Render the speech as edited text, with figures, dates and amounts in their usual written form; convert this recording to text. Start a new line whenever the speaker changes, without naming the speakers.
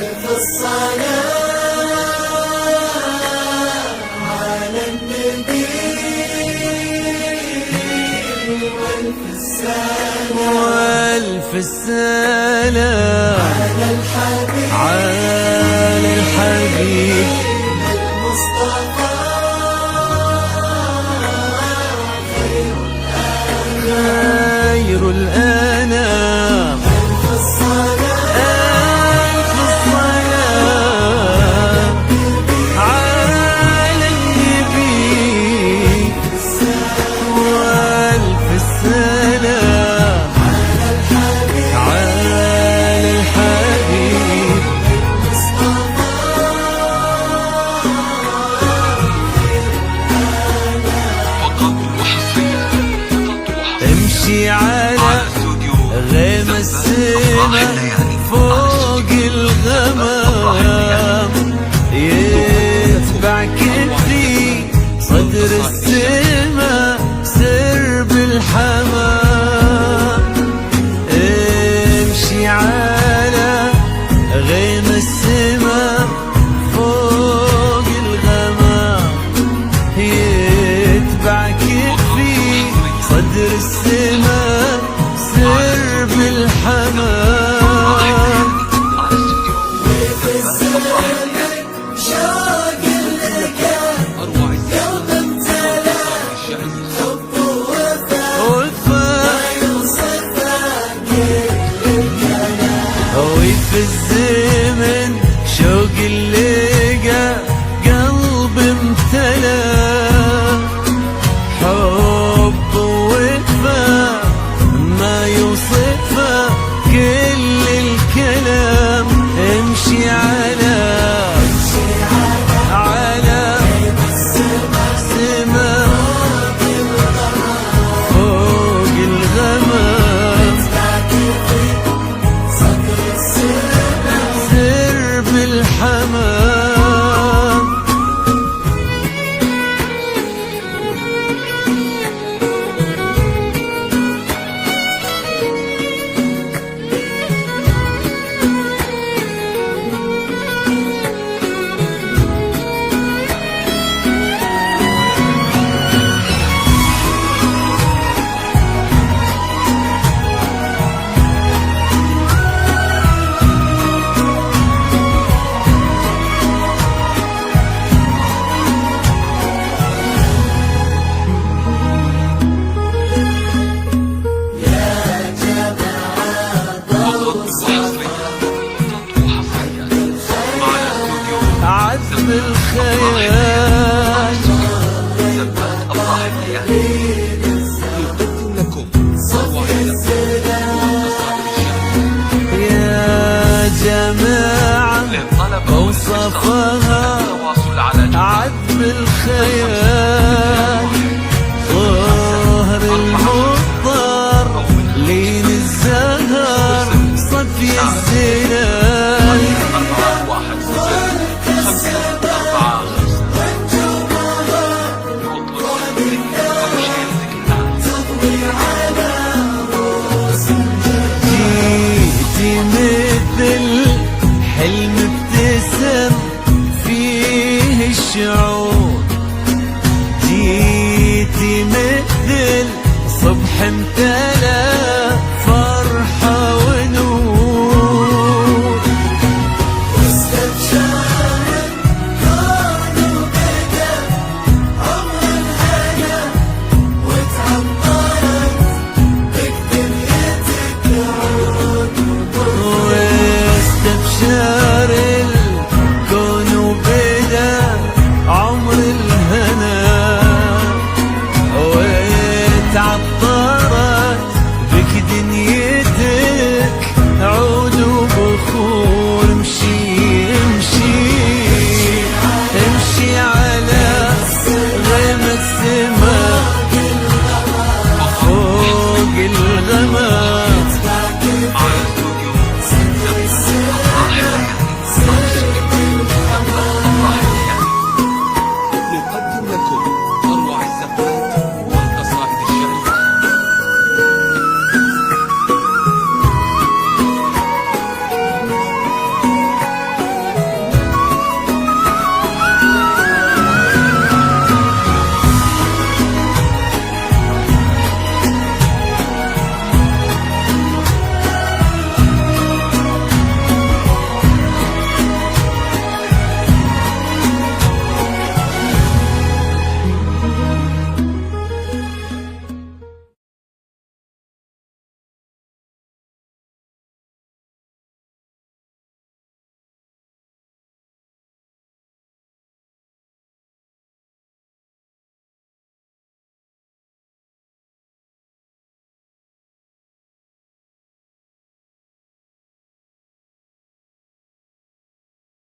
ألف الصلاة على النبي وألف السلام
وألف السلام على الحبيب
المصطفى
خير الأنام.
ألف الصلاة
ألف الصلاة على النبي وألف السلام على الحبيب. امشي على غيم السما فوق الغمام، يتبع كتفي صدر السما سرب الحمام. امشي على غيم السما فوق الغمام، يتبع كتفي صدر السما سرب الحمام.
في الزمن شوق اللقاء قلب امتلأ حب ووفاء يوصفه كل الكلام.
وفي الزمن شوق اللقا قلب امتلأ حب ووفاء ما يوصفه كل الكلام. امشي على سما فوق الغمام، سرب الحمام. عذب الخيال يا جماعة وصفها عذب الخيال. ظهر المضطر لين الزهر صفي الزلال. جيتي مثل حلم ابتسم فيه الشعور